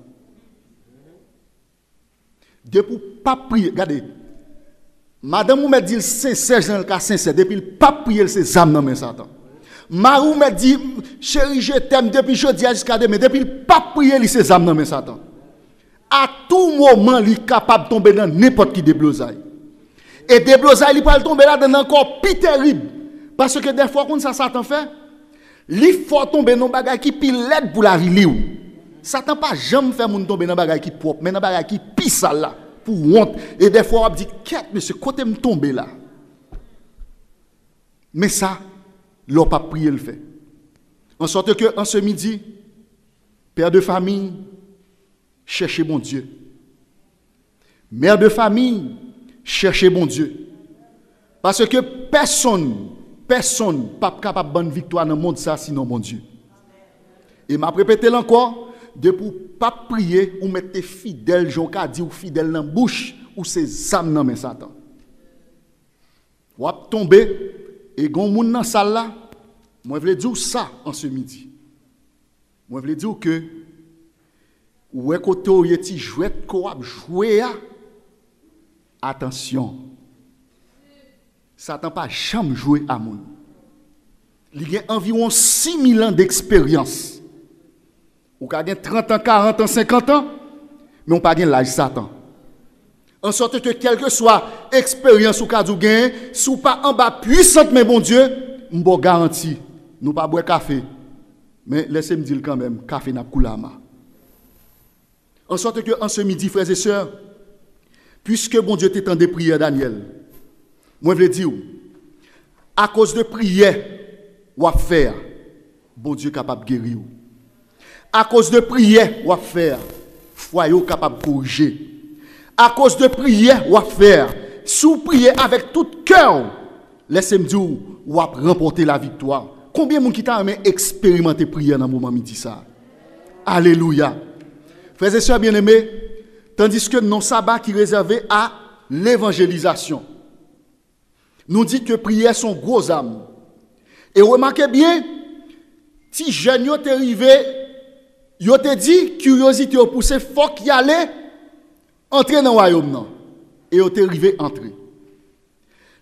De pour pas prier, regardez. Madame ou me dit sincère dans le cas sincère depuis le pas prier ses âmes dans main Satan. Marou me dit chérie je t'aime depuis jeudi jusqu'à demain depuis le pas prier ses âmes dans main Satan. À tout moment il est capable de tomber dans n'importe qui déblosaille. Et déblosaille il peut tomber là dans encore plus terrible parce que des fois quand ça Satan fait, il faut tomber dans bagage qui pile l'aide pour la vie li. Satan pas jamais faire moun tomber dans bagage qui propre, mais dans bagage qui pis sale là. Pour honte. Et des fois, on dit, qu'est-ce monsieur, côté me tomber là. Mais ça, l'on pas prié le fait. En sorte que, en ce midi, père de famille, cherchez bon Dieu. Mère de famille, cherchez bon Dieu. Parce que personne, pas capable de bonne victoire dans le monde ça, sinon bon Dieu. Et m'a répété encore, de pour pas prier ou mettre fidèle, j'en ka dit ou fidèle dans bouche ou ses âmes dans main Satan. Ou ap tomber et gon moun dans salle là, moi vle dire ça en ce midi. Moi vle dire que ou est côté ou yeti jouet ko ap jouer attention. Satan pas jamais jouer à moun. Il y a environ 6000 ans d'expérience. Ou ka gen 30 ans, 40 ans, 50 ans, mais on pas gen l'âge Satan. En sorte que quelle que soit expérience ou ka dou gen, sou pas en bas puissante mais bon Dieu, m'bo garanti, nous pas boire café. Mais laissez-moi dire quand même, café n'a koulama. En sorte que en ce midi frères et sœurs, puisque bon Dieu t'étend des prières Daniel, moi je veux dire à cause de prières ou à faire, bon Dieu capable de guérir. À cause de prière, ou à faire, foyer capable de corriger. À cause de prière, ou à faire, sous prier avec tout cœur, laissez-moi dire, ou à remporter la victoire. Combien de gens qui t'a expérimenté prière dans le moment midi ça? Alléluia. Frères et sœurs bien-aimés, tandis que non sabbat qui est réservé à l'évangélisation, nous dit que prière sont gros âmes. Et remarquez bien, si jeune yo t'est arrivé, yo te dit, curiosité au poussé, faut qu'il y allait entrer dans le royaume. Non. Et yo te arrivé entrer.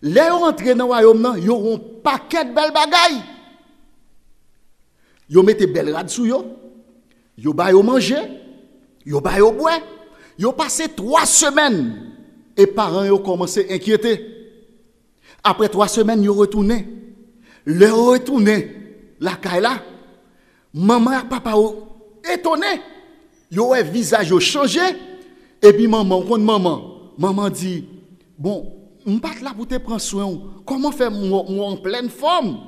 Les entrer dans le royaume, yo ont un paquet de belles bagailles. Yo mette belle rade sou yo ba yo manger, yo ba yo boire. Yo passé 3 semaines et parents yo commencé à inquiéter. Après 3 semaines, yo retourné. Le retourné la caille là. Maman et papa étonné. Yo un visage yo changé et puis maman dit bon, on pas là pour te prendre soin. Comment faire moi en pleine forme?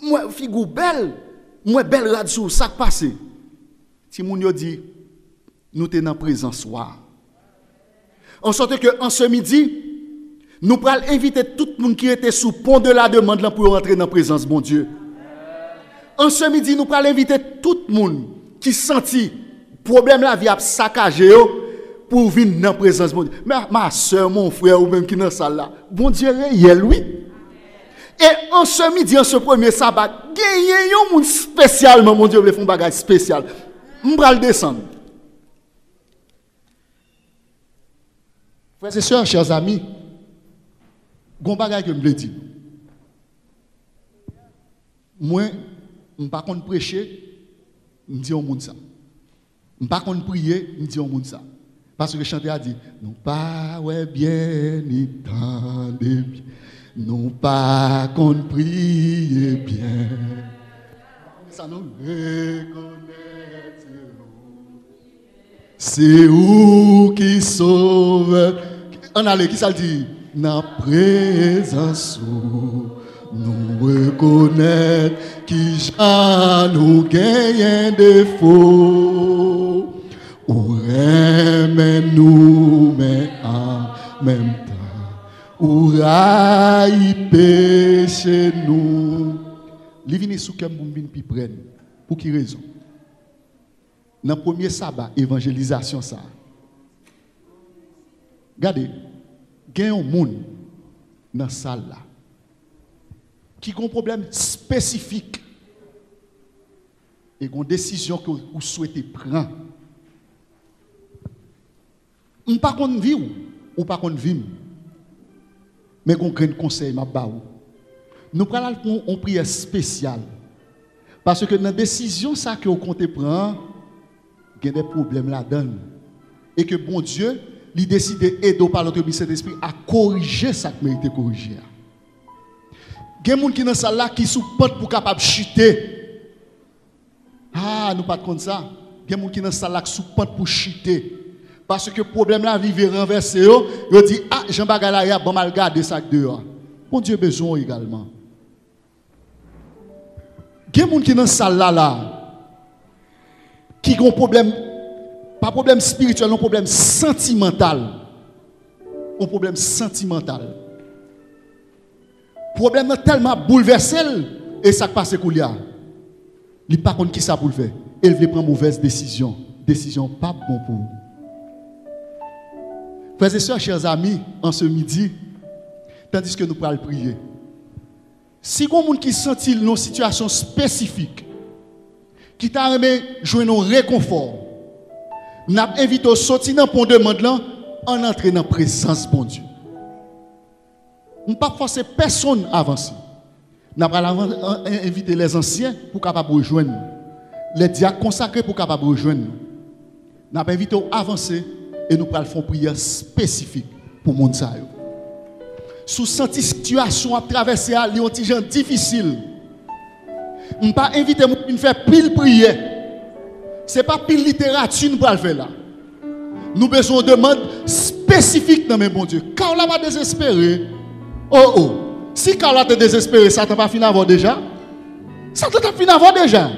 Moi figure belle, moi belle rade sou ça passé. Si moun yo dit nous t'es dans présence soir. En sorte que en ce midi, nous pral inviter tout le monde qui était sous pont de la demande là pour rentrer dans la présence bon Dieu. En ce midi, nous pral inviter tout le monde qui senti problème la vie a saccagé pour venir dans la présence bon Dieu. Mais ma soeur, mon frère ou même qui dans la salle là, bon Dieu réel oui. Et en ce midi, en ce premier sabbat, gagné un monde spécialement mon Dieu veut faire un bagage spécial. M'bral descendre. Frères et sœurs, chers amis, gon bagay que me dit. Moi, je ne pas contre prêcher, je dis au monde ça. Je ne pas contre prier, je dis au monde ça. Parce que le chanteur a dit, non pas ouais bien ni tant de bien, non pas contre prier bien. Ça nous reconnaît. C'est où qui sauve. On a qui ça dit? Dans présence nous reconnaître qui nous gagne défaut. Ou aime nous mais en même temps. Ou raille péché nous. Li vini sous kem pou vin pi prenne. Pour qui raison? Dans le premier sabbat, évangélisation ça. Regardez, il y a un monde dans la salle là qui a un problème spécifique et une décision que vous souhaitez prendre. On ne pas qu'on vivre ou pas qu'on vivre, mais qu'on crée un conseil m'a baou. Nous prenons une prière spéciale parce que dans la décision ça que vous comptez prendre, il y a des problèmes là-dedans et que bon Dieu lui décide d'aider par l'autre Saint-Esprit à corriger ça qui mérite corriger. Il y a des gens qui dans salle là qui sont pour capable chuter. Ah, nous pas comme ça. Il y a des gens qui dans salle là qui sont pour chuter. Parce que le problème là vivre renversé, ils dit ah, Jean Bagalaya bon mal garder ça dehors. Bon Dieu besoin également. Il y a des gens qui dans salle là qui ont un problème, pas problème spirituel, un problème sentimental. Un problème sentimental. Le problème est tellement bouleversé et ça passe qu'il y a. Il ne sait pas qui ça pour faire. Il veut prendre mauvaise décision. Décision pas bon pour vous. Frères et sœurs, chers amis, en ce midi, tandis que nous pourrons prier. Si vous avez des gens qui sentent une situation spécifique, qui t'a aimé jouer un réconfort, nous invitons à sortir dans le pont de demande là en entrant dans la présence de Dieu. Nous ne pouvons pas forcer personne à avancer. Nous allons inviter les anciens pour capables rejoindre nous. Les diacres consacrés pour capables rejoindre nous. Nous allons inviter à avancer et nous allons faire une prière spécifique pour le monde. Sous cette situation à traverser à Lyon, c'est difficile. Nous ne pouvons pas inviter à faire pile prière. Ce n'est pas pile littérature nous allons faire là. Nous avons besoin de demande spécifique dans mes bon Dieu. Quand on n'a pas désespéré, oh, si Carla te désespéré, ça t'a pas fini avant déjà. Ça t'a fini avant déjà.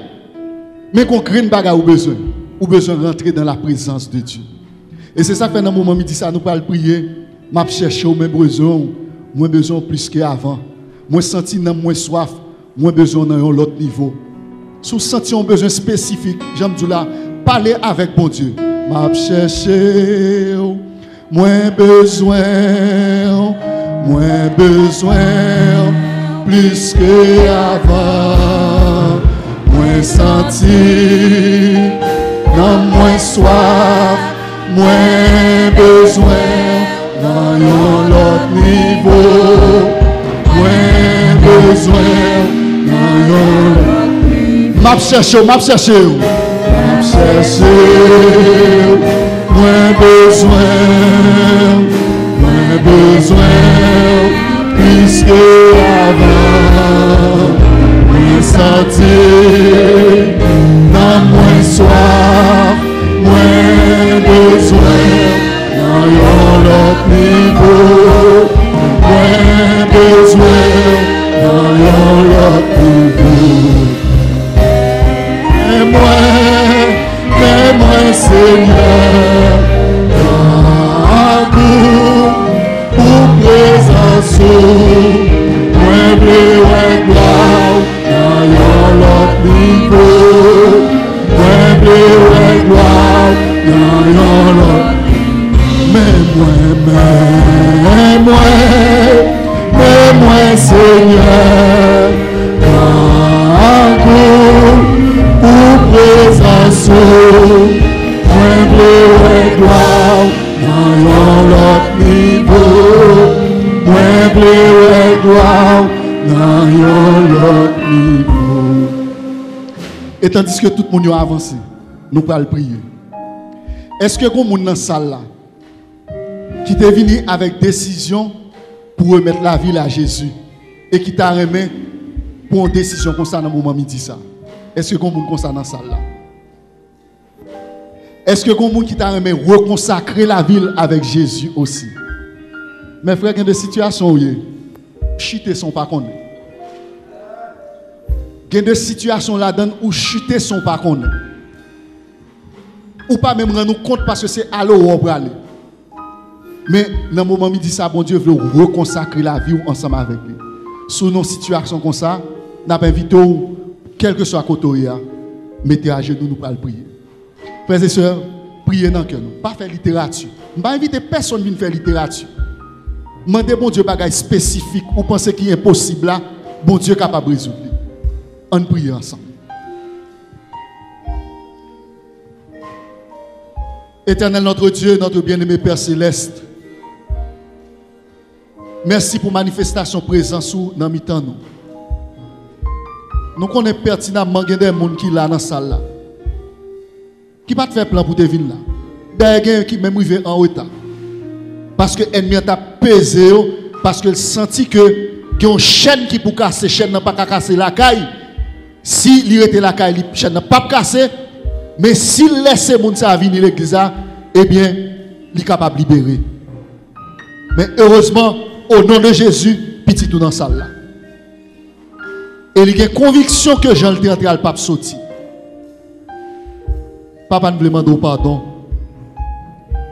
Mais qu'on crée une bagarre ou besoin de rentrer dans la présence de Dieu. Et c'est ça que dans le moment où dit ça, nous allons prier. M'a chercher au même besoin, moins besoin plus qu'avant. Moins senti moins soif, moins besoin dans un autre niveau. Si vous sentez un besoin spécifique, j'aime dire là, parler avec bon Dieu. M'a chercher moins besoin plus qu'avant, moins senti, non moins soif, moins besoin, dans l'autre niveau, moins besoin, dans l'autre niveau. M'a cherché, moins besoin, plus qu'avant, moins senti, non moins soif, moins besoin, dans l'autre niveau, moins besoin, dans l'autre niveau. Et moi, Seigneur, pour présence, moi bleu et gloire, dans l'autre niveau, moi bleu et gloire, dans l'autre. Mais moi, Seigneur, pour présence, moi bleu et gloire, dans l'autre niveau, moi bleu et gloire, dans l'autre niveau. Et tandis que tout le monde a avancé, nous allons prier. Est-ce que vous avez dans la salle là qui est venu avec décision pour remettre la vie à Jésus et qui t'a remis pour une décision comme ça dans le moment où il dit ça? Est-ce que vous avez comme ça dans la salle là? Est-ce que vous avez qui t'a remis reconsacrer la vie avec Jésus aussi? Mes frères, il y a des situations où chuter sont pas connus. Il y a des situations là-dedans où chuter sont pas connus. Ou pas même rendre compte parce que c'est à l'eau on va aller. Mais dans le moment où il dit ça, bon Dieu veut reconsacrer la vie ensemble avec lui. Sous nos situations comme ça, nous avons invité, quel que soit à côté, mettez à genoux, nous allons prier. Frères et sœurs, priez dans le cœur. Pas faire littérature. Je ne vais pas inviter personne à faire littérature. Mandez bon Dieu bagaille spécifique ou pensez qu'il est impossible là, bon Dieu est capable de résoudre. On prie ensemble. Éternel notre Dieu, notre bien-aimé Père Céleste, merci pour manifestation présence dans mi-temps nous. Nous connaissons pertinemment qu'il y a des gens qui sont là dans la salle là. Qui pas faire plan pour te venir là. D'ailleurs, qui même arrivé en retard. Parce que l'ennemi a pesé, parce qu'il sentit que il y a une chaîne qui pour casser, chaîne n'a pas casser la caille. Si il était la caille, la chaîne n'a pas cassé. Mais s'il laisse les gens venir l'église, eh bien, il est capable de libérer. Mais heureusement, au nom de Jésus, petit tout dans la salle là. Et il y a une conviction que Jean le entré à le pape sorti. Papa nous demande pardon.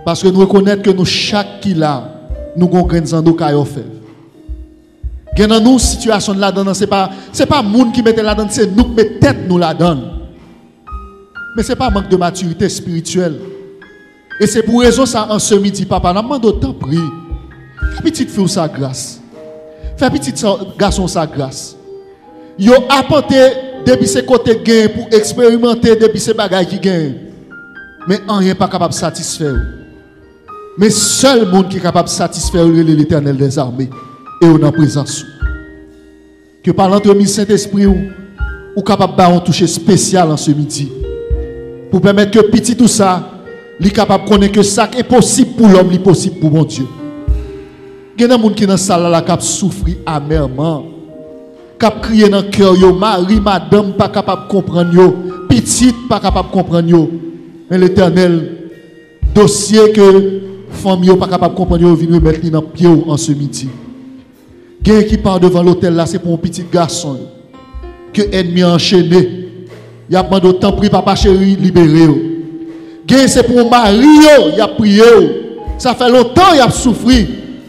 Parce que nous reconnaissons que nous, chaque qui là, nous avons un nos caillots fait. Dans nous, situation là-dedans, ce n'est pas le monde qui met là-dedans, c'est nous qui mettons tête nous là-dedans. Mais ce n'est pas un manque de maturité spirituelle. Et c'est pour raison ça, en ce midi, papa, nous demandons autant prier. Fais petite fille sa grâce. Fais petit garçon sa grâce. Yo apporté depuis ces côtés gain pour expérimenter depuis ces bagages qui gagnent. Mais rien pas capable de satisfaire. Mais seul monde qui est capable de satisfaire l'Éternel des armées et on en présence. Que par l'entremise Saint-Esprit ou capable de un toucher spécial en ce midi pour permettre que petit tout ça, il capable de connaître que ça est possible pour l'homme, est possible pour mon Dieu. Il y a des gens qui dans la salle là qui souffrent amèrement. Qui crié dans le cœur, Marie, madame, pas capable de comprendre, petite, pas capable de comprendre. Mais l'Éternel, dossier que famille pas capable de comprendre, vient remettre dans le pied en ce midi. Quelqu'un qui part devant l'hôtel là, c'est pour un petit garçon que l'ennemi a enchaîné. Il a demandé autant prier, papa chéri, libéré. Quelqu'un c'est pour un mari, il a prié. Ça fait longtemps il a souffert.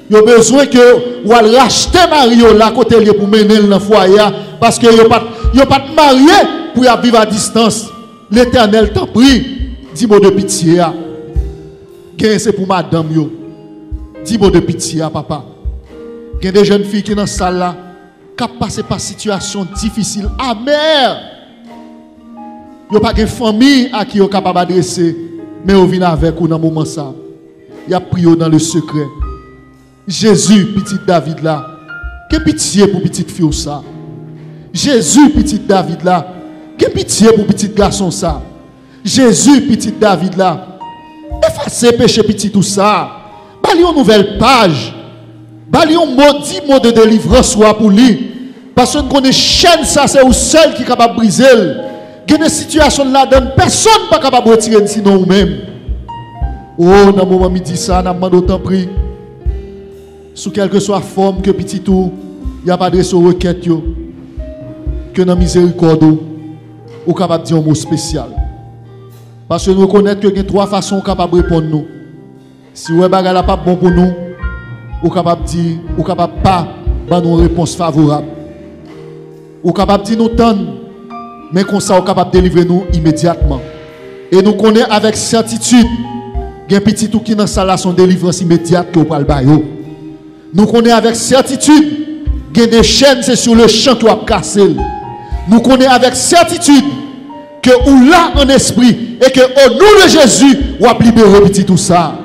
Il a besoin que vous racheter Mario là côté pour mener dans le foyer parce que il pas marié pour vivre à distance. L'Éternel t'en prie, dis-moi de pitié. C'est pour madame yo. Dis-moi de pitié papa. Il y a des jeunes filles qui sont dans la salle là qui passent par situation difficile, amère. Il n'y a pas de famille à qui ils sont capables d'adresser, mais ils viennent avec vous dans le moment ça. Il y a prié dans le secret. Jésus, petit David là, que pitié pour petite fille ça. Jésus, petit David là, que pitié pour petit garçon ça. Jésus, petit David là, effacez péché petit tout ça. Bali une nouvelle page. Bali un maudit mot de délivrance soit pour lui. Parce qu'on connaît chaîne ça, c'est vous seul qui est capable de briser. Il y a des situations là-dedans, personne n'est pas capable de retirer sinon vous-même. Oh, dans le moment où il dit ça, nous demandons autant prix. Sous quelque soit la forme que petit tout, il n'y a pas de requête que dans la miséricorde, ou capable de dire un mot spécial. Parce que nous reconnaissons qu'il y a trois façons capables de répondre nous. Si vous n'avez pas bon pour nous, ou capable de dire, ou capable pas de nous une réponse favorable. Ou capable de dire nous tendre, mais comme ça, ou capable de délivrer nous immédiatement. Et nous connaissons avec certitude, il y a un petit tout qui dans ça là son délivrance immédiate que vous parlez. Nous connaissons avec certitude qu'il y a des chaînes, c'est sur le champ qui va casser. Nous connaissons avec certitude que ou là en esprit et que au nom de Jésus, on va libérer petit tout ça.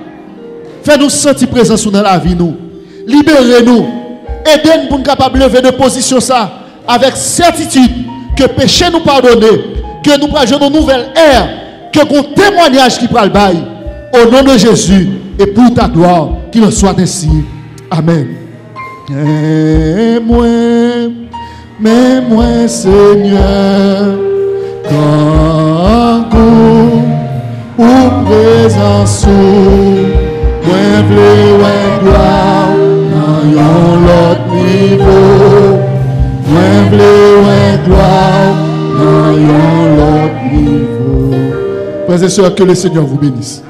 Fais-nous sentir présence dans la vie nous. Libérez-nous. Aidez-nous pour nous capables de lever de position ça avec certitude que péché nous pardonner, que nous prenons une nouvelle ère, que nous témoignage qui prend le bail. Au nom de Jésus et pour ta gloire, qu'il en soit ainsi. Amen. Mais moi, Seigneur, quand ou présence, moi, vle gloire, dans l'autre niveau, moi, vle gloire, dans l'autre niveau. Frères et sœurs, que le Seigneur vous bénisse.